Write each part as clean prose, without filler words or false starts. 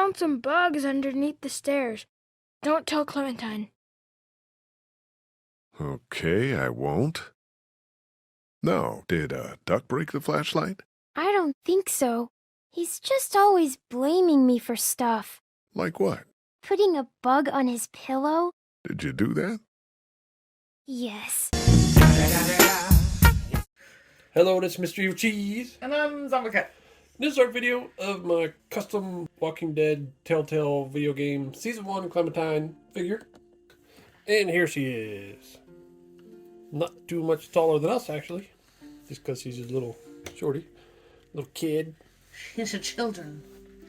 found some bugs underneath the stairs. Don't tell Clementine. Okay, I won't. No, did a duck break the flashlight? I don't think so. He's just always blaming me for stuff. Like what? Putting a bug on his pillow? Did you do that? Yes. Hello, this is Mr. Evilcheese. And I'm Zombie Cat. This is our video of my custom Walking Dead Telltale video game Season 1 Clementine figure. And here she is. Not too much taller than us, actually. Just because she's a little shorty. Little kid. She's a children.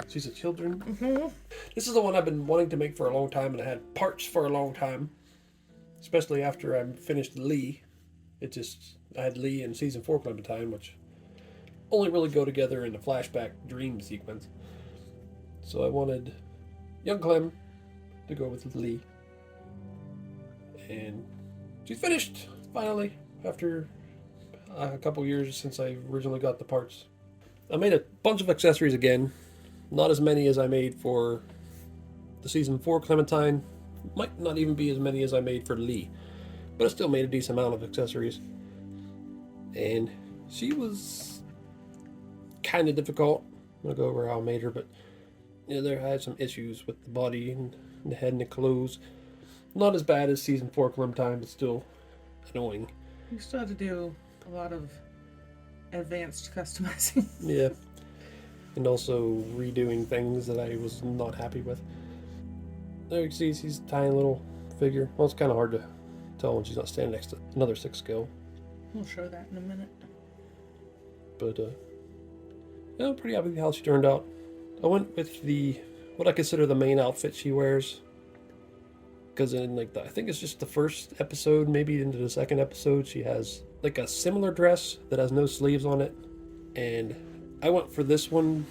She's a children. Mm-hmm. This is the one I've been wanting to make for a long time, and I had parts for a long time. Especially after I finished Lee. I had Lee in Season 4 Clementine, which only really go together in the flashback dream sequence. So I wanted young Clem to go with Lee. And she's finished, finally, after a couple years since I originally got the parts. I made a bunch of accessories again. Not as many as I made for the Season 4 Clementine. Might not even be as many as I made for Lee. But I still made a decent amount of accessories. And she was kind of difficult. I'm going to go over how I made her, but there I had some issues with the body and the head and the clothes. Not as bad as Season 4 Clementine, but still annoying. You still have to do a lot of advanced customizing. Yeah. And also redoing things that I was not happy with. There you can see she's a tiny little figure. Well, it's kind of hard to tell when she's not standing next to another 6 scale. We'll show that in a minute. But, yeah, I'm pretty happy with how she turned out. I went with what I consider the main outfit she wears. Because in, I think it's just the first episode, maybe into the second episode, she has, a similar dress that has no sleeves on it. And I went for this one.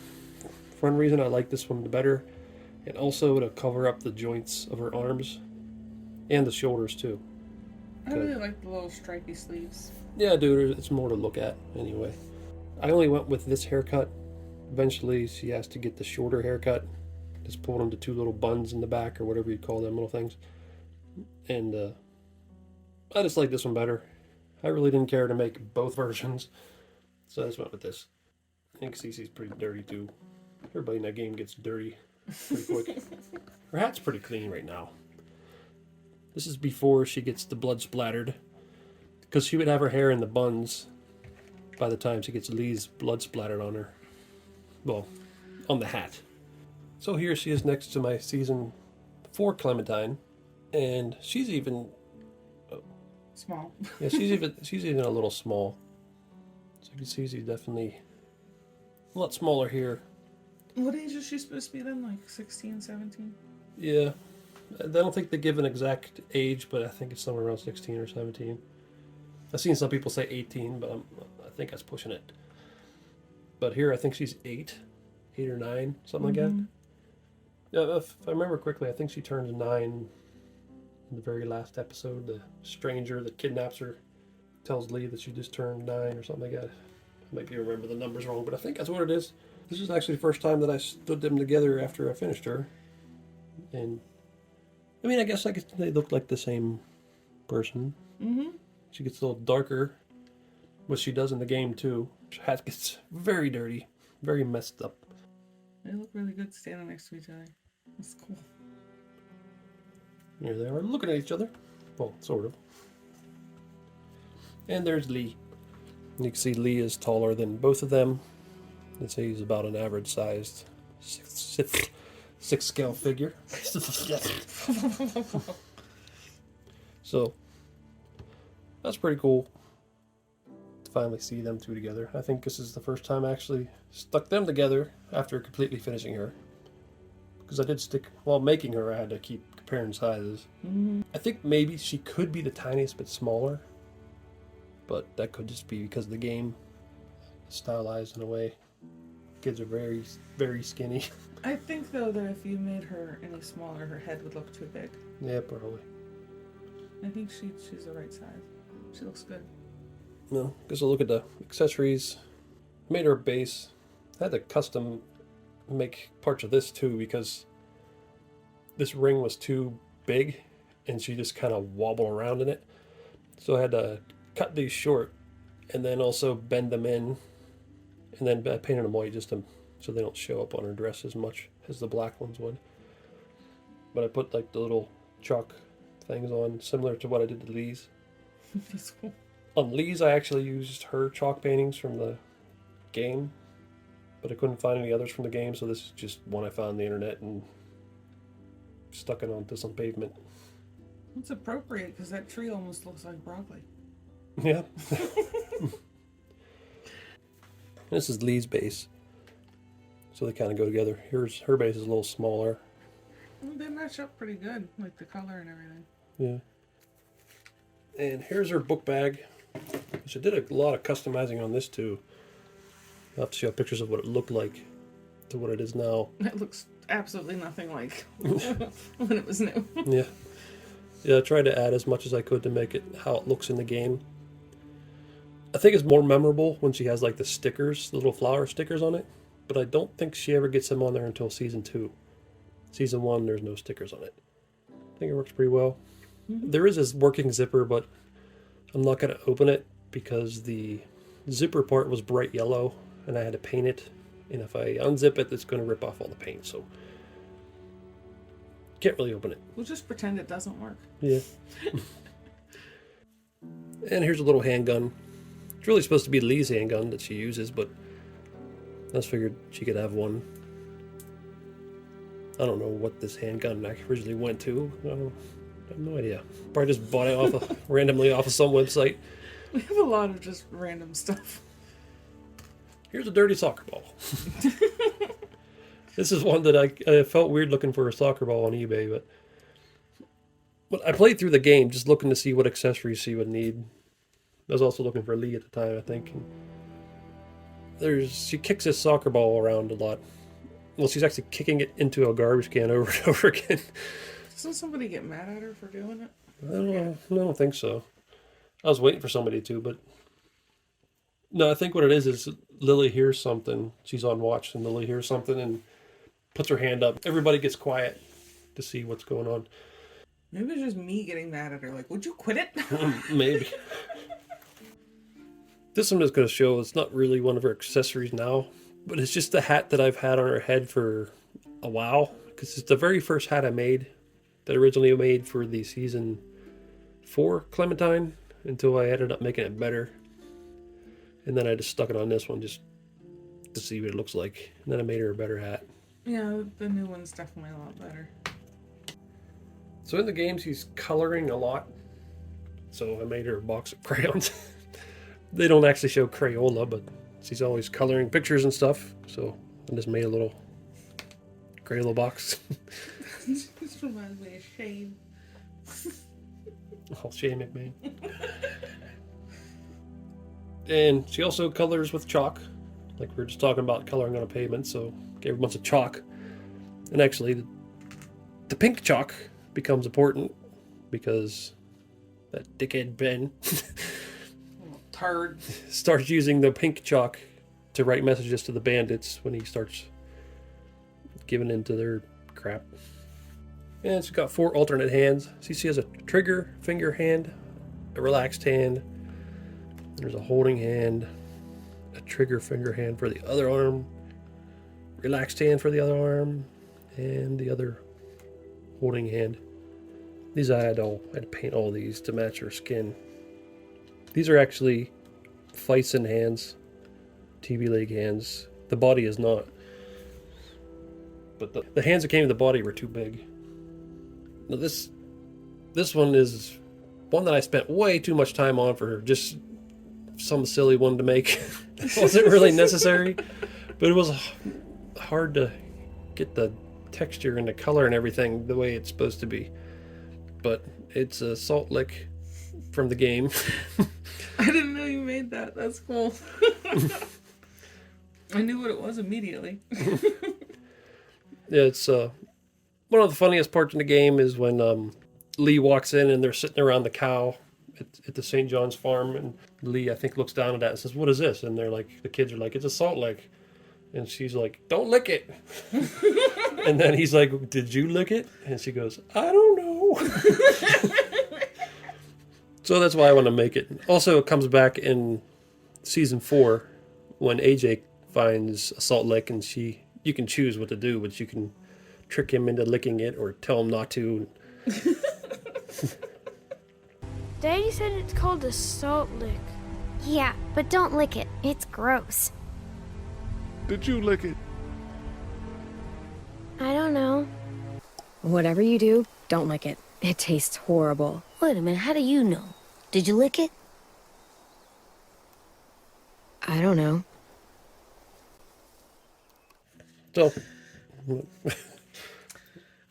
For one reason, I like this one better. And also to cover up the joints of her arms. And the shoulders, too. I really like the little stripy sleeves. Yeah, dude, it's more to look at, anyway. I only went with this haircut. Eventually, she has to get the shorter haircut. Just pulled into 2 little buns in the back, or whatever you call them little things. And, I just like this one better. I really didn't care to make both versions. So I just went with this. I think Cece's pretty dirty, too. Everybody in that game gets dirty pretty quick. Her hat's pretty clean right now. This is before she gets the blood splattered. Because she would have her hair in the buns by the time she gets Lee's blood splattered on her. Well, on the hat. So here she is next to my Season 4 Clementine. And she's even... Small. Yeah, she's even a little small. So you can see she's definitely a lot smaller here. What age is she supposed to be then? Like 16, 17? Yeah. I don't think they give an exact age, but I think it's somewhere around 16 or 17. I've seen some people say 18, but I think that's pushing it. But here, I think she's 8 or 9, something like that. Yeah, if I remember correctly, I think she turns 9 in the very last episode. The stranger that kidnaps her tells Lee that she just turned 9 or something like that. I might be remember the numbers wrong, but I think that's what it is. This is actually the first time that I stood them together after I finished her. And, I mean, I guess they look like the same person. Mm-hmm. She gets a little darker, which she does in the game too. Her hat gets very dirty, very messed up. They look really good standing next to each other. That's cool. Here they are looking at each other. Well, sort of. And there's Lee. You can see Lee is taller than both of them. I'd say he's about an average sized 6 scale figure. So, that's pretty cool to finally see them 2 together. I think this is the first time I actually stuck them together after completely finishing her. Because I did while making her, I had to keep comparing sizes. Mm-hmm. I think maybe she could be the tiniest bit smaller. But that could just be because the game is stylized in a way. Kids are very, very skinny. I think, though, that if you made her any smaller, her head would look too big. Yeah, probably. I think she's the right size. She looks good. No, guess I'll look at the accessories. Made her a base. I had to custom make parts of this too, because this ring was too big and she just kind of wobbled around in it. So I had to cut these short and then also bend them in, and then I painted them white just so they don't show up on her dress as much as the black ones would. But I put like the little chalk things on, similar to what I did to Lee's. That's cool. On Lee's, I actually used her chalk paintings from the game, but I couldn't find any others from the game, so this is just one I found on the internet and stuck it onto some pavement. It's appropriate because that tree almost looks like broccoli. Yeah. This is Lee's base, so they kind of go together. Here's her base is a little smaller. Well, they match up pretty good, like the color and everything. Yeah. And here's her book bag. So I did a lot of customizing on this too. I'll have to show pictures of what it looked like to what it is now. It looks absolutely nothing like when it was new. Yeah. Yeah, I tried to add as much as I could to make it how it looks in the game. I think it's more memorable when she has like the stickers, the little flower stickers on it, but I don't think she ever gets them on there until season 2. Season 1, there's no stickers on it. I think it works pretty well. Mm-hmm. There is this working zipper, but I'm not going to open it because the zipper part was bright yellow and I had to paint it. And if I unzip it, it's going to rip off all the paint, so can't really open it. We'll just pretend it doesn't work. Yeah. And here's a little handgun. It's really supposed to be Lee's handgun that she uses, but I just figured she could have one. I don't know what this handgun originally went to. I have no idea. Probably just bought it randomly off of some website. We have a lot of just random stuff. Here's a dirty soccer ball. This is one that I felt weird looking for a soccer ball on eBay, but I played through the game just looking to see what accessories she would need. I was also looking for Lee at the time, I think. She kicks this soccer ball around a lot. Well, she's actually kicking it into a garbage can over and over again. Doesn't somebody get mad at her for doing it? I don't think so. I was waiting for somebody to, but no, I think what it is Lily hears something. She's on watch, and Lily hears something and puts her hand up. Everybody gets quiet to see what's going on. Maybe it's just me getting mad at her. Like, would you quit it? Maybe. This one is going to show it's not really one of her accessories now, but it's just the hat that I've had on her head for a while, because it's the very first hat I made, that I originally made for the season 4 Clementine, until I ended up making it better. And then I just stuck it on this one just to see what it looks like. And then I made her a better hat. Yeah, the new one's definitely a lot better. So in the game, she's coloring a lot. So I made her a box of crayons. They don't actually show Crayola, but she's always coloring pictures and stuff. So I just made a little Crayola box. This reminds me of Shane. Oh, Shane McMahon. And she also colors with chalk, like we were just talking about coloring on a pavement, so gave her a bunch of chalk. And actually, the pink chalk becomes important because that dickhead Ben Turd. starts using the pink chalk to write messages to the bandits when he starts giving into their crap. And she's got 4 alternate hands. See, she has a trigger finger hand, a relaxed hand, there's a holding hand, a trigger finger hand for the other arm, relaxed hand for the other arm, and the other holding hand. These I had to paint all these to match her skin. These are actually Fison hands, TB leg hands. The body is not. But the hands that came with the body were too big. Now this one is one that I spent way too much time on for her. Just some silly one to make. It wasn't really necessary, but it was hard to get the texture and the color and everything the way it's supposed to be. But it's a salt lick from the game. I didn't know you made that. That's cool. I knew what it was immediately. Yeah, it's one of the funniest parts in the game is when Lee walks in and they're sitting around the cow at the St. John's farm, and Lee, I think, looks down at that and says, "What is this?" And they're like, the kids are like, "It's a salt lick." And she's like, don't lick it. And then he's like, did you lick it? And she goes, I don't know. So that's why I want to make it. Also, it comes back in season 4 when AJ finds a salt lick, and you can choose what to do, but you can trick him into licking it or tell him not to. Daddy said it's called a salt lick. Yeah, but don't lick it. It's gross. Did you lick it? I don't know. Whatever you do, don't lick it. It tastes horrible. Wait a minute, how do you know? Did you lick it? I don't know. So,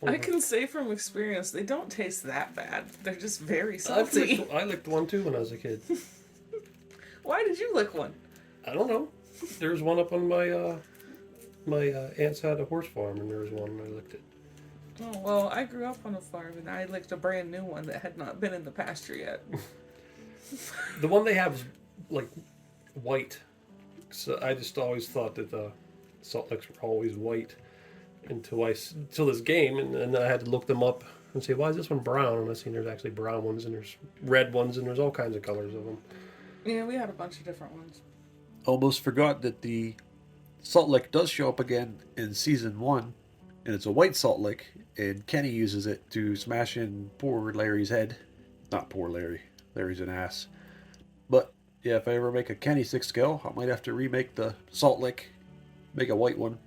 I can say from experience, they don't taste that bad. They're just very salty. I licked one too when I was a kid. Why did you lick one? I don't know. There was one up on my aunt's had a horse farm, and there was one and I licked it. Oh, well, I grew up on a farm, and I licked a brand new one that had not been in the pasture yet. The one they have is like white, so I just always thought that salt licks were always white until this game, and then I had to look them up and say, why is this one brown? And I seen there's actually brown ones, and there's red ones, and there's all kinds of colors of them. Yeah, we had a bunch of different ones. Almost forgot that the salt lick does show up again in season 1, and it's a white salt lick, and Kenny uses it to smash in poor Larry's head. Not poor Larry. Larry's an ass. But yeah, if I ever make a Kenny 6 scale, I might have to remake the salt lick, make a white one.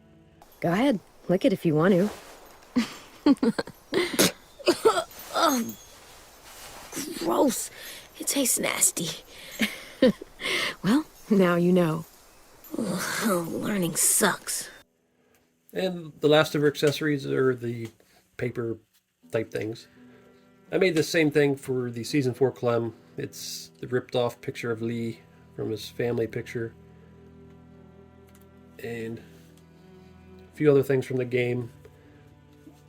Go ahead. Lick it if you want to. Gross. It tastes nasty. Well, now you know. Ugh, learning sucks. And the last of her accessories are the paper type things. I made the same thing for the season 4 Clem. It's the ripped off picture of Lee from his family picture. And a few other things from the game.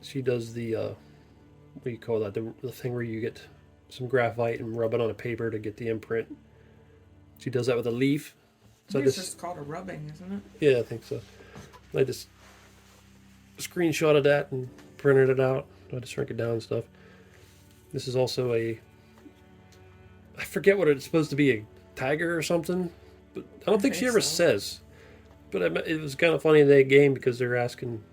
She does the, what do you call that? The thing where you get some graphite and rub it on a paper to get the imprint. She does that with a leaf. So It's just called a rubbing, isn't it? Yeah, I think so. I just screenshotted that and printed it out. I had to shrink it down and stuff. This is also I forget what it's supposed to be, a tiger or something. But I don't think she ever says. But it was kind of funny in the game because they're asking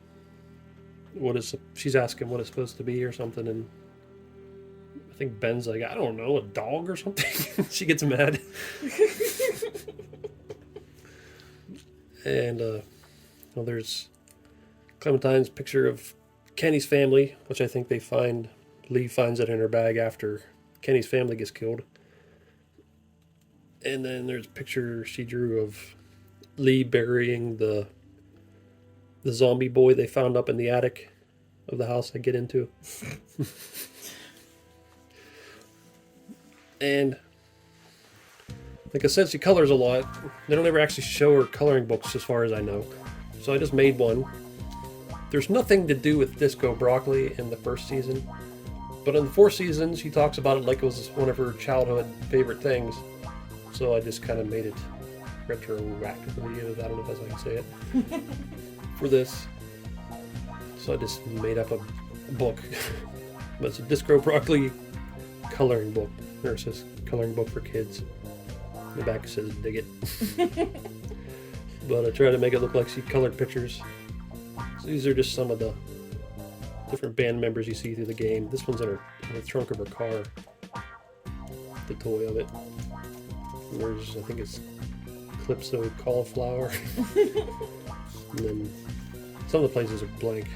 she's asking what it's supposed to be or something, and I think Ben's like, I don't know, a dog or something. She gets mad. And well, there's Clementine's picture of Kenny's family, which I think Lee finds it in her bag after Kenny's family gets killed. And then there's a picture she drew of Lee burying the zombie boy they found up in the attic of the house I get into. And like I said, she colors a lot. They don't ever actually show her coloring books as far as I know. So I just made one. There's nothing to do with disco broccoli in the first season. But in the 4th season, she talks about it like it was one of her childhood favorite things. So I just kind of made it retroactively, I don't know if that's how you say it, for this. So I just made up a book. But it's a disco broccoli coloring book. Or it says coloring book for kids. The back says dig it. But I tried to make it look like she colored pictures. So these are just some of the different band members you see through the game. This one's in the trunk of her car. The toy of it. And there's, I think it's Calypso Cauliflower. And then some of the places are blank.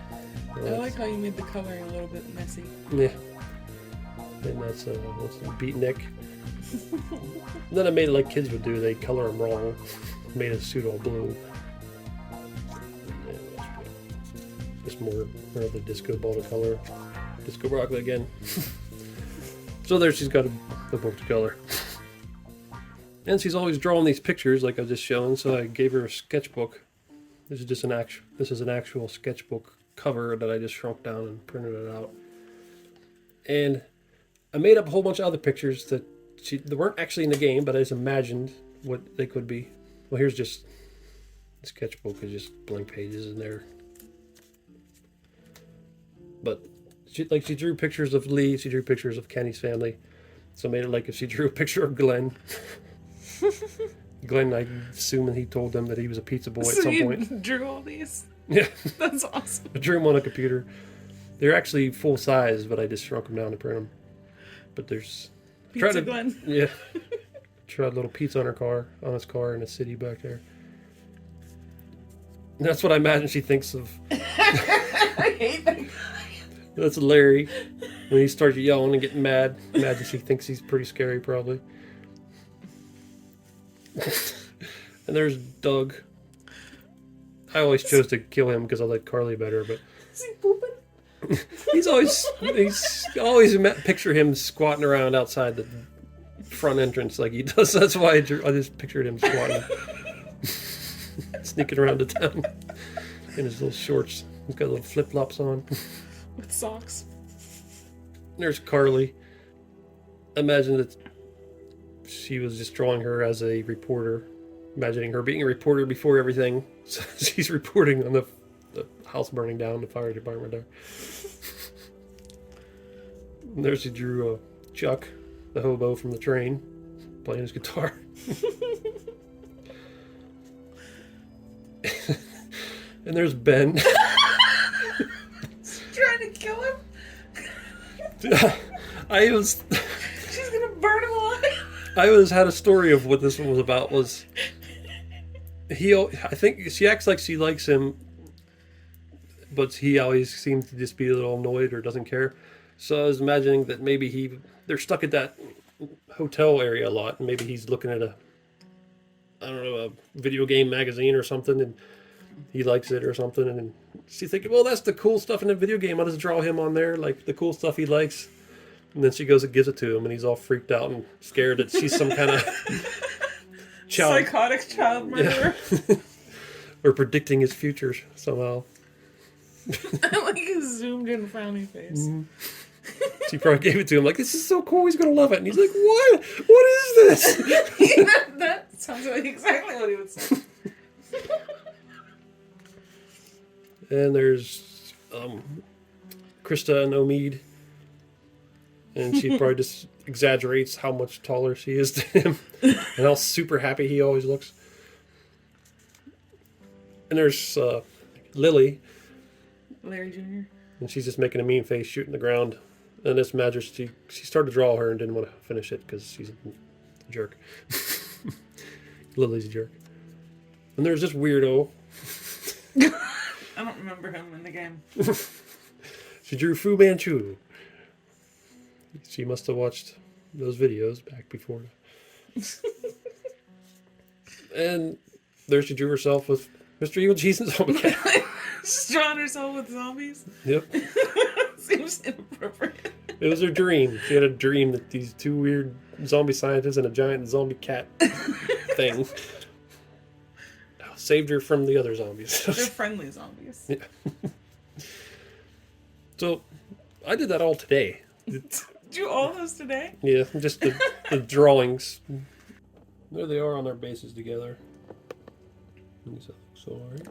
I like how you made the coloring a little bit messy. Yeah. And that's Beatnik. Then I made it like kids would do. They color them wrong. Made a pseudo blue. Yeah, just more of the disco ball to color. Disco broccoli again. So there she's got a book to color. And she's always drawing these pictures like I just shown, so I gave her a sketchbook. This is an actual sketchbook cover that I just shrunk down and printed it out. And I made up a whole bunch of other pictures that weren't actually in the game, but I just imagined what they could be. Well, here's just Sketchbook is just blank pages in there. But she drew pictures of Lee, she drew pictures of Kenny's family. So I made it like if she drew a picture of Glenn. Glenn, I'm assuming he told them that he was a pizza boy at some point. You drew all these? Yeah. That's awesome. I drew them on a computer. They're actually full size, but I just shrunk them down to print them. But there's... Pizza Glenn. Yeah. Tried a little pizza on his car in the city back there. And that's what I imagine she thinks of. I hate that guy. That's Larry. When he starts yelling and getting mad, imagine she thinks he's pretty scary, probably. And there's Doug. I always chose to kill him because I like Carly better, but Is he pooping? he's always picture him squatting around outside the front entrance like he does. That's why I just pictured him squatting, sneaking around the town in his little shorts. He's got little flip flops on. With socks. There's Carly. Imagine that she was just drawing her as a reporter, imagining her being a reporter before everything. So she's reporting on the house burning down, the fire department there. And there she drew Chuck, the hobo from the train, playing his guitar. And there's Ben. Trying to kill him? She's gonna burn him alive. Had a story of what this one was about. I think she acts like she likes him, but he always seems to just be a little annoyed or doesn't care. So I was imagining that maybe they're stuck at that hotel area a lot, and maybe he's looking at a video game magazine or something, and he likes it or something, and then she's thinking, well, that's the cool stuff in the video game. I'll just draw him on there, like the cool stuff he likes. And then she goes and gives it to him, and he's all freaked out and scared that she's some kind of psychotic child murderer. Yeah. Or predicting his future somehow. I like his zoomed in frowny face. Mm-hmm. She probably gave it to him like, this is so cool, he's gonna love it. And he's like, what? What is this? That sounds like exactly what he would say. And there's Krista and Omid. And she probably just exaggerates how much taller she is than him. And how super happy he always looks. And there's Lily. Larry Jr. And she's just making a mean face, shooting the ground. And this majesty, she started to draw her and didn't want to finish it because she's a jerk. Lily's a jerk. And there's this weirdo. I don't remember him in the game. She drew Fu Manchu. She must have watched those videos back before. And there she drew herself with Mr. Evilcheese and Zombie Cat. She's drawing herself with zombies? Yep. Seems inappropriate. It was her dream. She had a dream that these two weird zombie scientists and a giant zombie cat thing saved her from the other zombies. They're friendly zombies. Yeah. So, I did that all today. Do all those today? Yeah, just the drawings. There they are on their bases together. So, all right.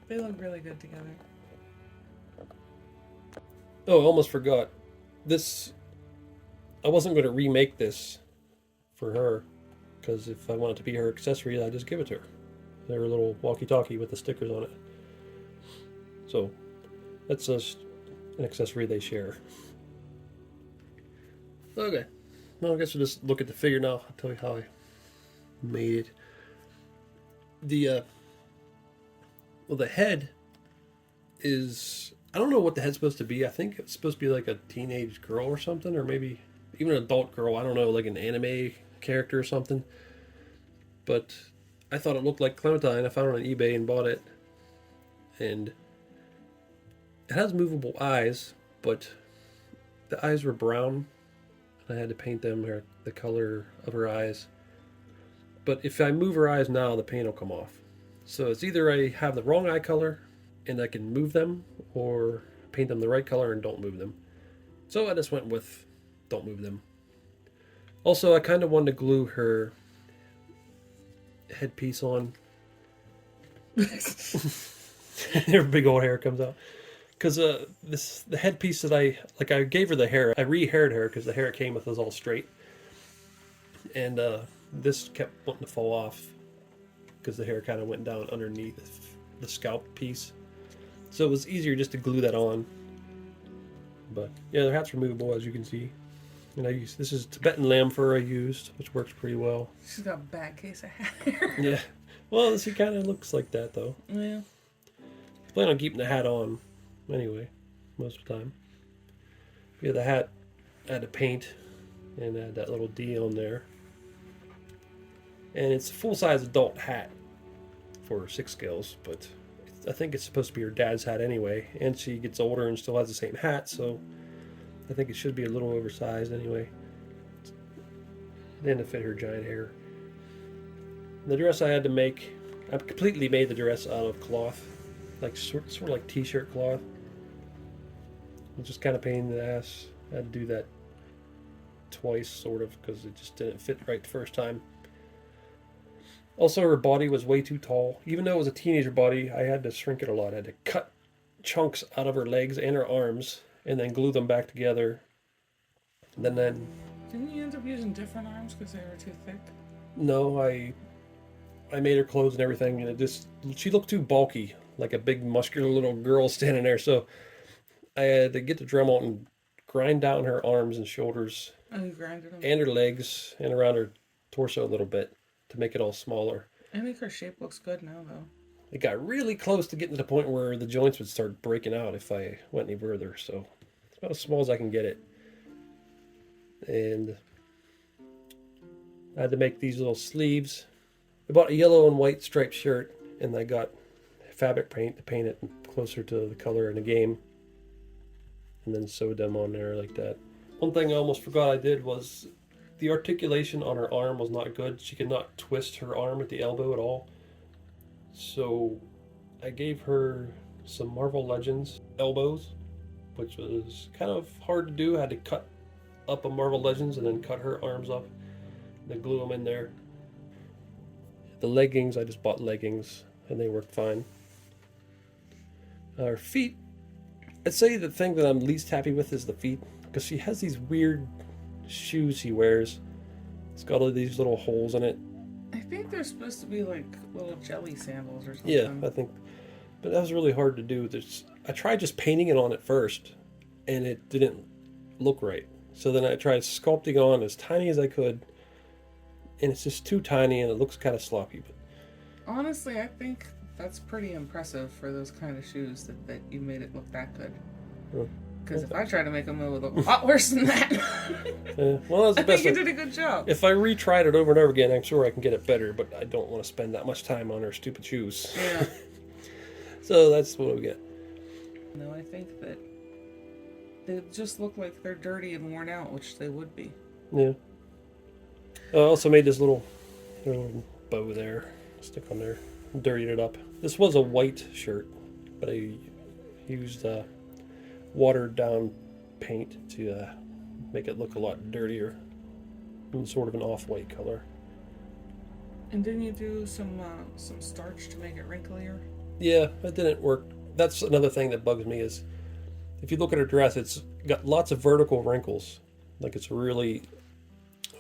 They look really good together. Oh, I almost forgot. I wasn't going to remake this for her, because if I wanted to be her accessory, I'd just give it to her. They're a little walkie-talkie with the stickers on it. So, that's an accessory they share. Okay. Well, I guess we'll just look at the figure now. I'll tell you how I made it. The head is... I don't know what the head's supposed to be. I think it's supposed to be like a teenage girl or something, or maybe even an adult girl. I don't know, like an anime character or something. But I thought it looked like Clementine. I found it on eBay and bought it. And it has movable eyes, but the eyes were brown. I had to paint them the color of her eyes. But if I move her eyes now, the paint will come off. So it's either I have the wrong eye color and I can move them, or paint them the right color and don't move them. So I just went with don't move them. Also, I kind of wanted to glue her headpiece on, Her big old hair comes out. Because the headpiece that I gave her the hair. I re-haired her because the hair it came with was all straight. And this kept wanting to fall off because the hair kind of went down underneath the scalp piece. So it was easier just to glue that on. But yeah, their hat's removable, as you can see. And this is Tibetan lamb fur I used, which works pretty well. She's got a bad case of hat hair. Yeah. Well, she kind of looks like that, though. Yeah. I plan on keeping the hat on anyway, most of the time. Yeah, the hat I had to paint and add that little D on there. And it's a full-size adult hat for 6 scales, but I think it's supposed to be her dad's hat anyway. And she gets older and still has the same hat, so I think it should be a little oversized anyway. Then to fit her giant hair. The dress I had to make, I completely made the dress out of cloth, like sort of like t-shirt cloth. It's just kind of pain in the ass. I had to do that twice, sort of, because it just didn't fit right the first time. Also, her body was way too tall. Even though it was a teenager body, I had to shrink it a lot. I had to cut chunks out of her legs and her arms and then glue them back together. And then Didn't you end up using different arms because they were too thick? no, I made her clothes and everything, and she looked too bulky, like a big muscular little girl standing there. So I had to get the Dremel and grind down her arms and shoulders Oh, you grinded them? and her legs and around her torso a little bit to make it all smaller. I think her shape looks good now, though. It got really close to getting to the point where the joints would start breaking out if I went any further, so it's about as small as I can get it. And I had to make these little sleeves. I bought a yellow and white striped shirt, and I got fabric paint to paint it closer to the color in the game, and then sewed them on there like that. One thing I almost forgot I did was the articulation on her arm was not good. She could not twist her arm at the elbow at all. So I gave her some Marvel Legends elbows, which was kind of hard to do. I had to cut up a Marvel Legends and then cut her arms up and then glue them in there. The leggings, I just bought leggings and they worked fine. Her feet, I'd say the thing that I'm least happy with is the feet, because she has these weird shoes she wears. It's got all these little holes in it. I think they're supposed to be like little jelly sandals or something. Yeah, I think. But that was really hard to do. I tried just painting it on at first, and it didn't look right. So then I tried sculpting on as tiny as I could, and it's just too tiny, and it looks kind of sloppy. But Honestly, I think that's pretty impressive for those kind of shoes that you made it look that good. Because if I tried to make them, it would look a lot worse than that. well, that's the I best. think you did a good job. If I retried it over and over again, I'm sure I can get it better, but I don't want to spend that much time on her stupid shoes. Yeah. So that's what we get. No, I think that they just look like they're dirty and worn out, which they would be. Yeah. I also made this little bow there, stick on there, dirtied it up. This was a white shirt, but I used watered down paint to make it look a lot dirtier, in sort of an off-white color. And didn't you do some starch to make it wrinklier? Yeah, it didn't work. That's another thing that bugs me is if you look at her dress, it's got lots of vertical wrinkles. Like it's really,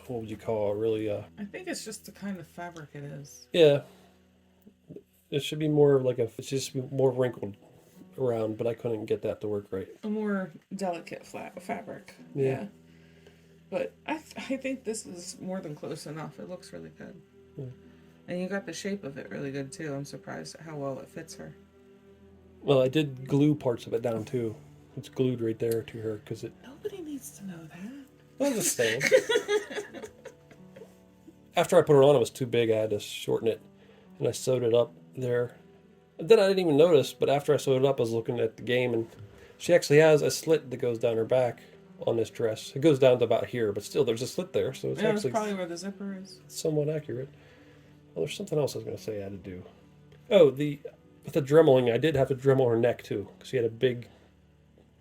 what would you call it? Really, I think it's just the kind of fabric it is. yeah. It should be more like it's just more wrinkled around, but I couldn't get that to work right. A more delicate flat fabric. Yeah. But I think this is more than close enough. It looks really good. Yeah. And you got the shape of it really good too. I'm surprised at how well it fits her. Well, I did glue parts of it down too. It's glued right there to her because it. Nobody needs to know that. I was just saying. After I put it on, it was too big. I had to shorten it, and I sewed it up there. And then I didn't even notice, but after I sewed it up, I was looking at the game, and she actually has a slit that goes down her back on this dress. It goes down to about here, but still, there's a slit there, so it's Yeah, actually that's probably where the zipper is. somewhat accurate. Well, there's something else I was going to say I had to do. Oh, with the dremeling, I did have to dremel her neck too, because she had a big,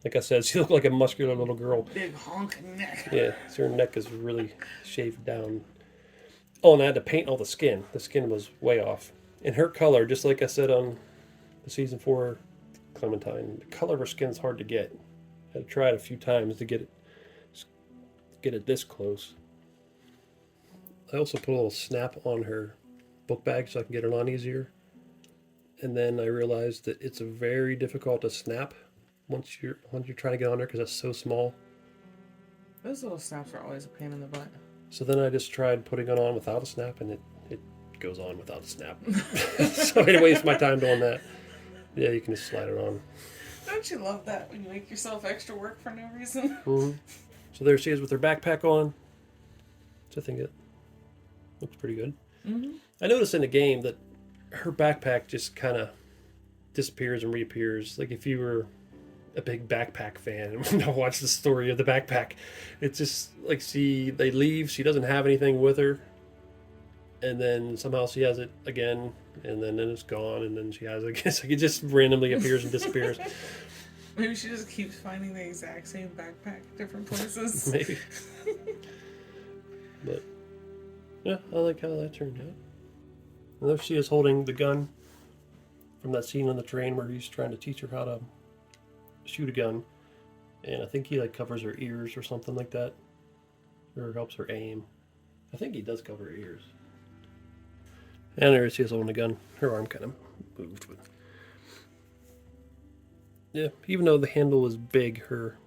like I said, she looked like a muscular little girl. Big honk neck. Yeah, so her neck is really shaved down. Oh, and I had to paint all the skin. The skin was way off. And her color, just like I said on the season 4 Clementine, the color of her skin's hard to get. I had to try it a few times to get it this close. I also put a little snap on her book bag so I can get it on easier. And then I realized that it's very difficult to snap once you're trying to get on there because it's so small. Those little snaps are always a pain in the butt. So then I just tried putting it on without a snap, and it goes on without a snap. So I didn't waste my time doing that. Yeah, you can just slide it on. Don't you love that when you make yourself extra work for no reason? Mm-hmm. So there she is with her backpack on. So I think it looks pretty good. Mm-hmm. I noticed in the game that her backpack just kind of disappears and reappears. Like if you were a big backpack fan and watch the story of the backpack, it's just like they leave, she doesn't have anything with her, and then somehow she has it again, and then it's gone, and then she has it again. It's like it just randomly appears and disappears. Maybe she just keeps finding the exact same backpack at different places. Maybe. But yeah, I like how that turned out. And there she is holding the gun from that scene on the train where he's trying to teach her how to shoot a gun. And I think he like covers her ears or something like that. Or helps her aim. I think he does cover her ears. And there she is holding the gun. Her arm kind of moved. But yeah, even though the handle is big, her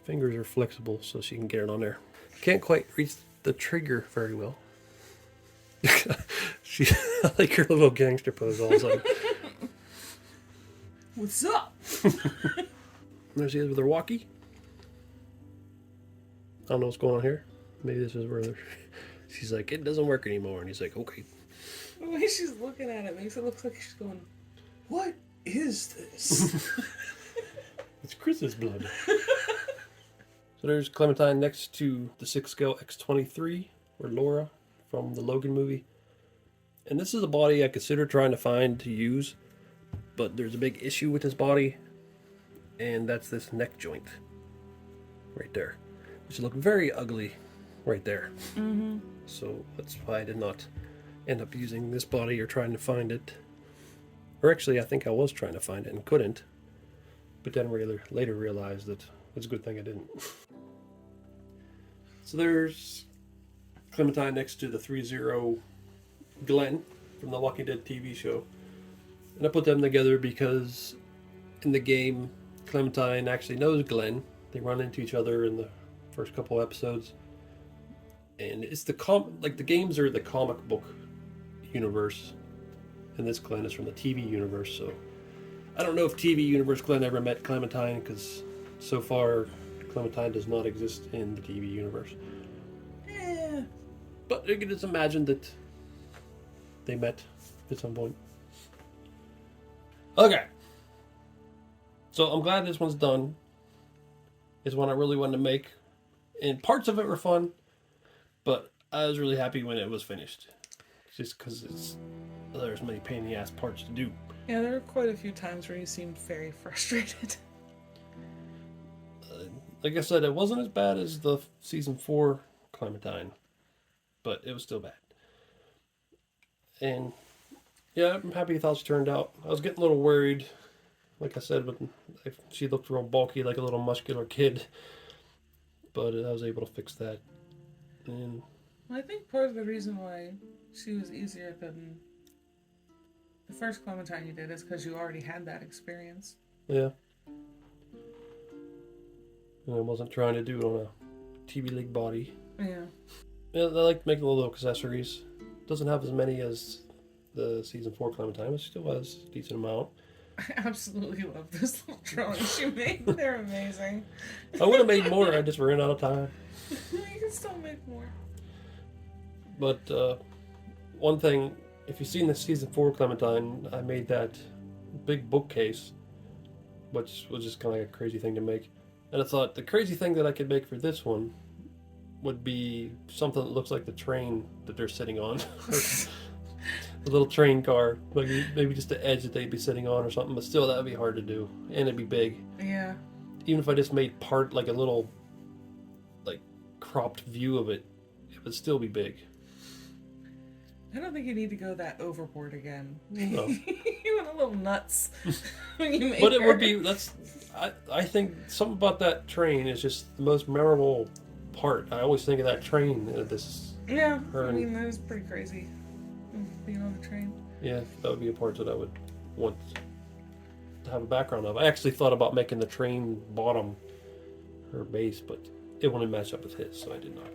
fingers are flexible so she can get it on there. Can't quite reach the trigger very well. She I like her little gangster pose all of a sudden. What's up? There she is with her walkie. I don't know what's going on here. Maybe this is where she's like, it doesn't work anymore. And he's like, okay. The way she's looking at it makes it look like she's going, what is this? It's Chris's blood. So there's Clementine next to the 6-scale X-23, or Laura, from the Logan movie. And this is a body I consider trying to find to use, but there's a big issue with this body, and that's this neck joint right there, which look very ugly right there. Mm-hmm. So that's why I did not end up using this body or trying to find it. Or actually, I think I was trying to find it and couldn't, but then later realized that it's a good thing I didn't. So there's Clementine next to the 3-0 Glenn from the Walking Dead TV show. And I put them together because in the game, Clementine actually knows Glenn. They run into each other in the first couple episodes. And it's the games are the comic book universe. And this Glenn is from the TV universe. So I don't know if TV universe Glenn ever met Clementine, because so far Clementine does not exist in the TV universe. Yeah. But you can just imagine that they met at some point. Okay. So I'm glad this one's done. It's one I really wanted to make. And parts of it were fun, but I was really happy when it was finished. Just because there's many pain in the ass parts to do. Yeah, there were quite a few times where you seemed very frustrated. Like I said, it wasn't as bad as the season 4 Clementine, but it was still bad. And yeah, I'm happy with how she turned out. I was getting a little worried, like I said, but she looked real bulky, like a little muscular kid. But I was able to fix that. And I think part of the reason why she was easier than the first Clementine you did is because you already had that experience. yeah. And I wasn't trying to do it on a TV League body. Yeah. Yeah, I like making little accessories. Doesn't have as many as the season 4 Clementine, but still has a decent amount. I absolutely love those little drawings you made. They're amazing. I would have made more, I just ran out of time. You can still make more. But one thing, if you've seen the season 4 Clementine, I made that big bookcase, which was just kind of like a crazy thing to make. And I thought the crazy thing that I could make for this one would be something that looks like the train that they're sitting on. The little train car, like maybe just the edge that they'd be sitting on or something, but still that would be hard to do, and it'd be big. Yeah. Even if I just made part, like a little, like, cropped view of it, it would still be big. I don't think you need to go that overboard again. No. You went a little nuts when you made But it her. would be, I think something about that train is just the most memorable part. I always think of that train. Yeah, her I and- mean, that was pretty crazy. Being on the train. Yeah, that would be a part that I would want to have a background of. I actually thought about making the train bottom her base, but it wouldn't match up with his, so I did not.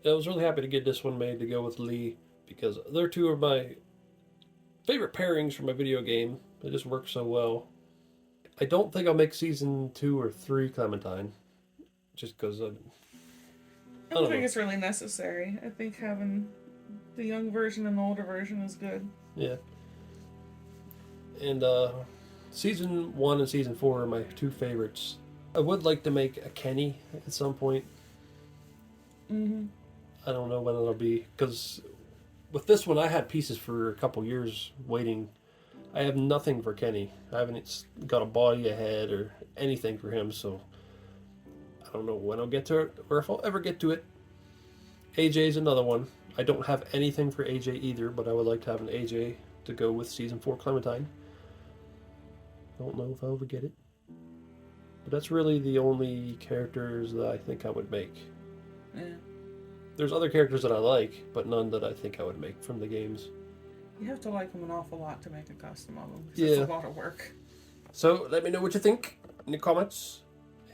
I was really happy to get this one made to go with Lee, because they're two of my favorite pairings from a video game. They just work so well. I don't think I'll make season 2 or 3 Clementine, just because I don't don't think know. it's really necessary. I think having the young version and the older version is good. Yeah. And season 1 and season 4 are my two favorites. I would like to make a Kenny at some point. Mm-hmm. I don't know when it'll be, because with this one I had pieces for a couple years waiting. I have nothing for Kenny. I haven't got a body, a head, or anything for him, so I don't know when I'll get to it, or if I'll ever get to it. AJ's another one. I don't have anything for AJ either, but I would like to have an AJ to go with season 4 Clementine. Don't know if I'll ever get it. But that's really the only characters that I think I would make. Yeah. There's other characters that I like, but none that I think I would make from the games. You have to like them an awful lot to make a custom of them. 'Cause Yeah. It's a lot of work. So let me know what you think in the comments.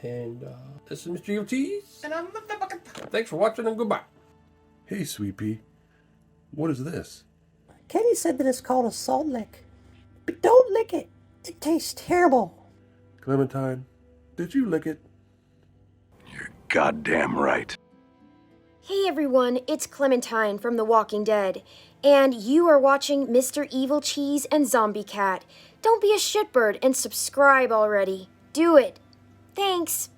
And this is Mr. Evilcheese. And I'm with the bucket. Thanks for watching and goodbye. Hey, Sweet Pea. What is this? Kenny said that it's called a salt lick. But don't lick it. It tastes terrible. Clementine, did you lick it? You're goddamn right. Hey everyone, it's Clementine from The Walking Dead, and you are watching Mr. Evilcheese and Zombie Cat. Don't be a shitbird and subscribe already. Do it. Thanks.